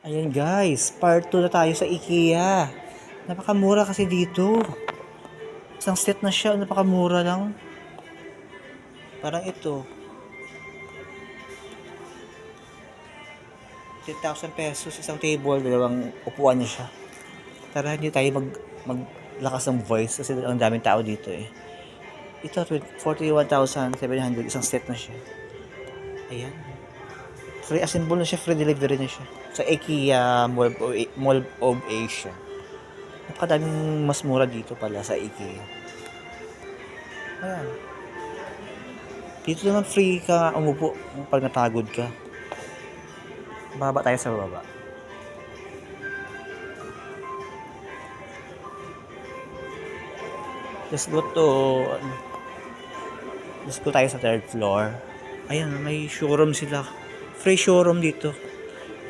Ayan guys, part 2 na tayo sa IKEA. Napakamura kasi dito. Isang set na siya, napakamura lang. Parang ito, 10,000 pesos isang table, dalawang upuan niya siya. Tara, hindi tayo maglakas ng voice kasi ang daming tao dito eh. Ito, 41,700, isang set na siya. Ayan. Free assemble na siya, free delivery na siya. Sa IKEA Mall of Asia. Napakadaming mas mura dito pala sa IKEA. Ayan. Dito naman free ka umupo pag napagod ka. Baba tayo sa baba. Let's go tayo sa third floor. Ayan, may showroom sila. Free showroom dito.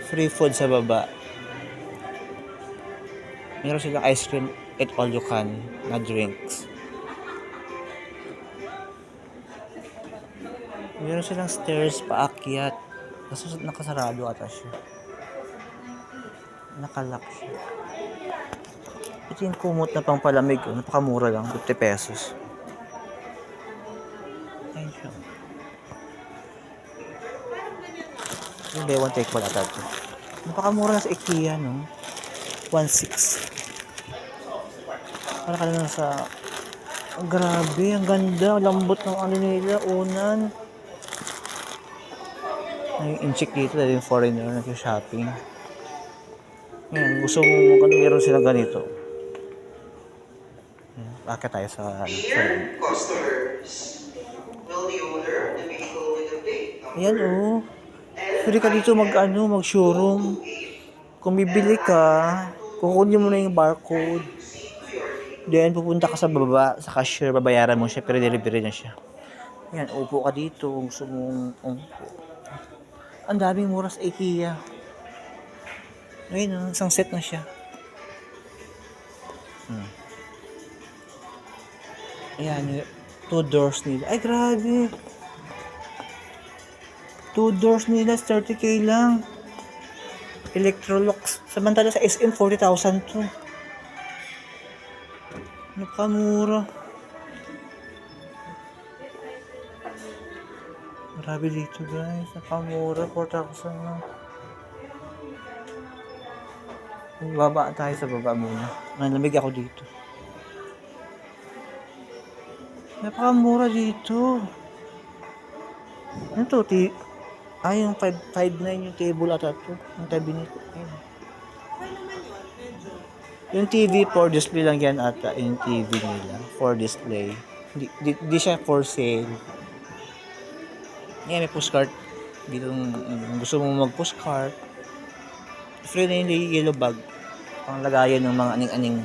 Free food sa baba. Meron silang ice cream at all you can na drinks. Meron silang stairs paakyat. Kaso nakasarado ata siya. Nakalock siya. Ito yung kumot na pang palamig. Napakamura lang. 50 pesos. Ayun siya. Yung buy one take one ata ito. Napakamura na sa IKEA, no? 1.6. Para ka lang sa... Oh, grabe, ang ganda. Lambot ng ano nila. Unan. May incheck dito dahil yung foreigner nag-shopping. Ngayon, gusto mo kung meron silang ganito. Bakit tayo sa Customers. Will the owner of the vehicle with the plate ayan oh. Pwede ka dito mag-showroom. Kung bibili ka, kukunin mo na yung barcode. Then, pupunta ka sa baba, sa cashier, babayaran mo siya, pero delivery na siya. Ayan, upo ka dito, gusto mong upo. Ang daming mura sa IKEA. Ayun, isang set na siya. Ayan, 2 doors nila. Ay, grabe. 2 doors nila, 30k lang. Electrolux. Samantala sa SM, 40,000 to. Napakamura. Grabe dito guys. Napakamura, 4,000 na. Baba tayo sa baba muna. Nalamig ako dito. Napakamura dito. Ano to? Yung 559 yung table ata to. Yung tabi nito. Ayun. Yung TV for display lang yan ata. Yung TV nila. For display. Di siya for sale. Yan, may postcard. Dito gusto mo mag-postcard. Free na yung yellow bag. Pang lagayan ng mga aning-aning.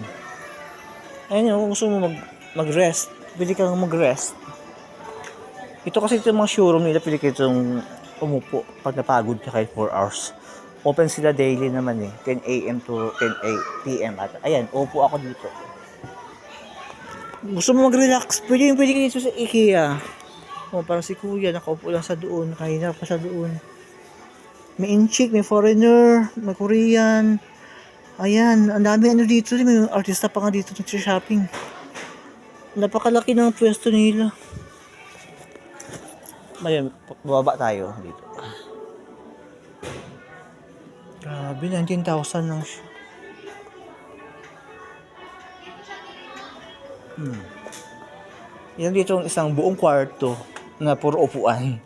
Ayun yung gusto mo mag-rest. Pwede kang mag-rest. Ito kasi itong mga showroom nila, pwede ka itong umupo pag napagod ka kahit 4 hours. Open sila daily naman eh. 10 a.m. to 10 p.m. At ayan, upo ako dito. Gusto mo mag-relax? Pwede ka dito sa IKEA. O, parang si kuya, nakaupo lang sa doon. Kahina pa sa doon. May inchik, may foreigner, may Korean. Ayan, ang dami ano dito. May artista pa nga dito nag-shopping. Napakalaki ng pwesto nila. Ayun, bababa tayo dito. Grabe, 19,000 lang siya. Yan dito ang isang buong kwarto na puro upuan.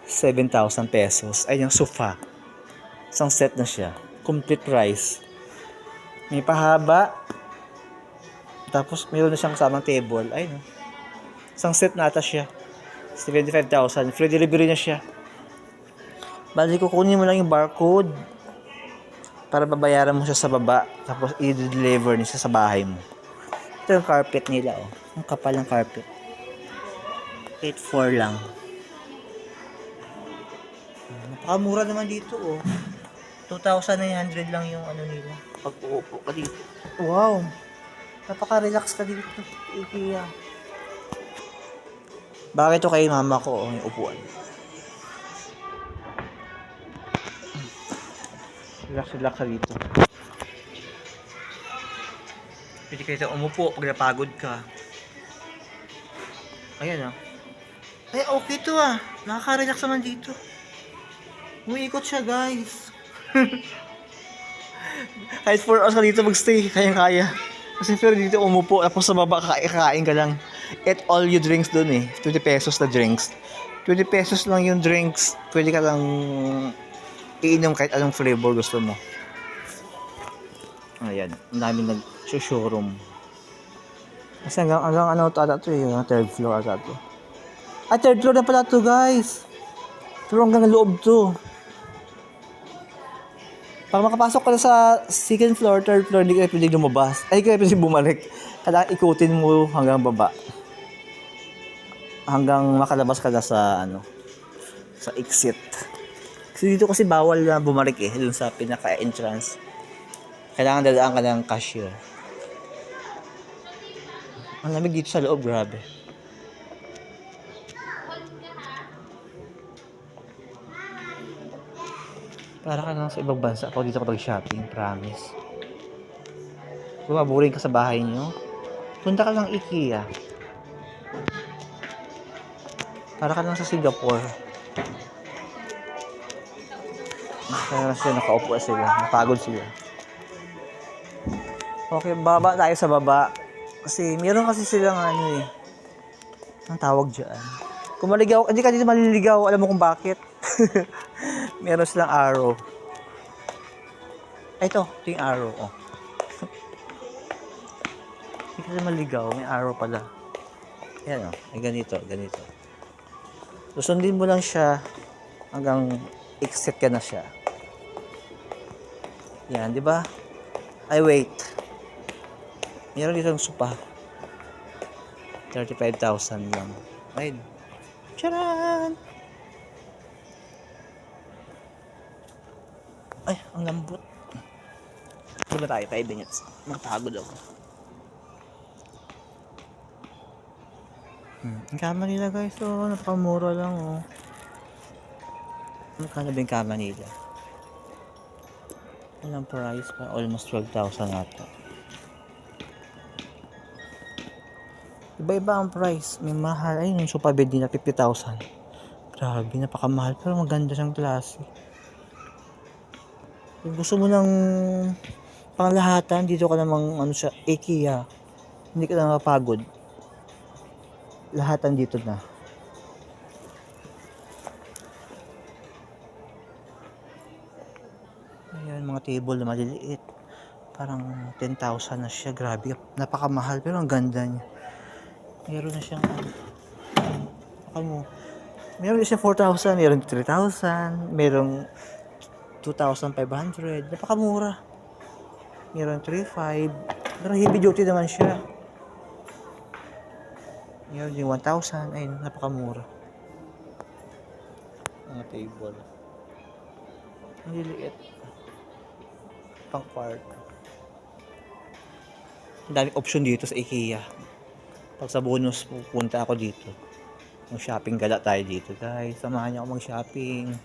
7,000 pesos. Ay, yung sofa. Isang set na siya. Complete price. May pahaba. Tapos, mayroon na siyang kasamang table. Ay, no. Isang set na ata siya. 75,000. Free delivery na siya. Bali, kukunin mo lang yung barcode para babayaran mo siya sa baba. Tapos, i-deliver niya sa bahay mo. Ito yung carpet nila, oh. Ang kapal ng carpet. 8,400 lang. Napakamura naman dito, oh. 2,900 lang yung ano nila. Pag uupo ka dito. Wow. Napaka-relax ka dito. IKEA. Bakit ito kay mama ko, yung upuan? Relax ka dito. Pwede kayo umupo pag napagod ka. Ayan ah. Ay, okay to ah. Nakaka-relax naman dito. Umiikot siya, guys. Kahit 4 hours ka dito magstay, kaya-kaya. Kasi pero dito umupo, tapos sa baba kakain ka lang. Eat all your drinks dun eh. 20 pesos na drinks. 20 pesos lang yung drinks. Pwede ka lang iinom kahit anong flavor gusto mo. Ayan, ang daming nag-showroom. Kasi hanggang ano to ata to eh, yung third floor ata to. Ah, third floor na pala to, guys. Pero hanggang loob to. Pag makapasok ka na sa second floor, third floor, hindi ka pwede lumabas. Ay, hindi ka pwede bumalik. Kailangan ikutin mo hanggang baba. Hanggang makalabas ka na sa, sa exit. Kasi dito kasi bawal na bumalik eh, dun sa pinaka-entrance. Kailangan dadaan ka ng cashier. Ang lamig dito sa loob, grabe. Para ka lang sa ibang bansa ako dito kapag shopping, promise. Kung maburing ka sa bahay nyo, punta ka lang IKEA. Para ka lang sa Singapore. Kaya sila nakaupo sila, napagod sila. Okay, baba tayo sa baba. Kasi meron kasi silang ang tawag dyan. Kung maligaw, hindi ka dito maliligaw, alam mo kung bakit. Meron silang arrow. Ay, ito yung arrow. Oh. Hindi ka dito maligaw, may arrow pala. Yan oh, ay ganito. Susundin mo lang siya hanggang exit ka na siya. Yan, di ba? Ay, wait. Meron dito ang sopa. 35,000 lang. Ay, charan! Ay, ang lambot. Wala tayo, 5 minutes. Nakapagod ako. Ang kama nila guys, oh, napakamura lang oh. Magkano ba yung kama nila? Walang price pa, almost 12,000 ata. Iba-iba ang price, may mahal. Ayun yung sofa bed nila, 50,000. Grabe, napakamahal pero maganda siyang klase. Kung gusto mo ng panglahatan, dito ka namang sa IKEA. Hindi ka na mapagod. Lahatan dito na. Ayan, mga table na maliliit. Parang 10,000 na siya. Grabe, napakamahal pero ang ganda niya. Meron na siyang meron na siyang 4,000, meron 3,000, meron 2,500. Napakamura. Meron 3,500. Pero heavy duty naman siya. Meron yung 1,000. Ayun, napakamura. Mga table. Ang liliit. Pang park. Ang daming option dito sa IKEA. Pag sa bonus, pupunta ako dito. Mag-shopping gala tayo dito, guys. Samahan niyo ako mag-shopping.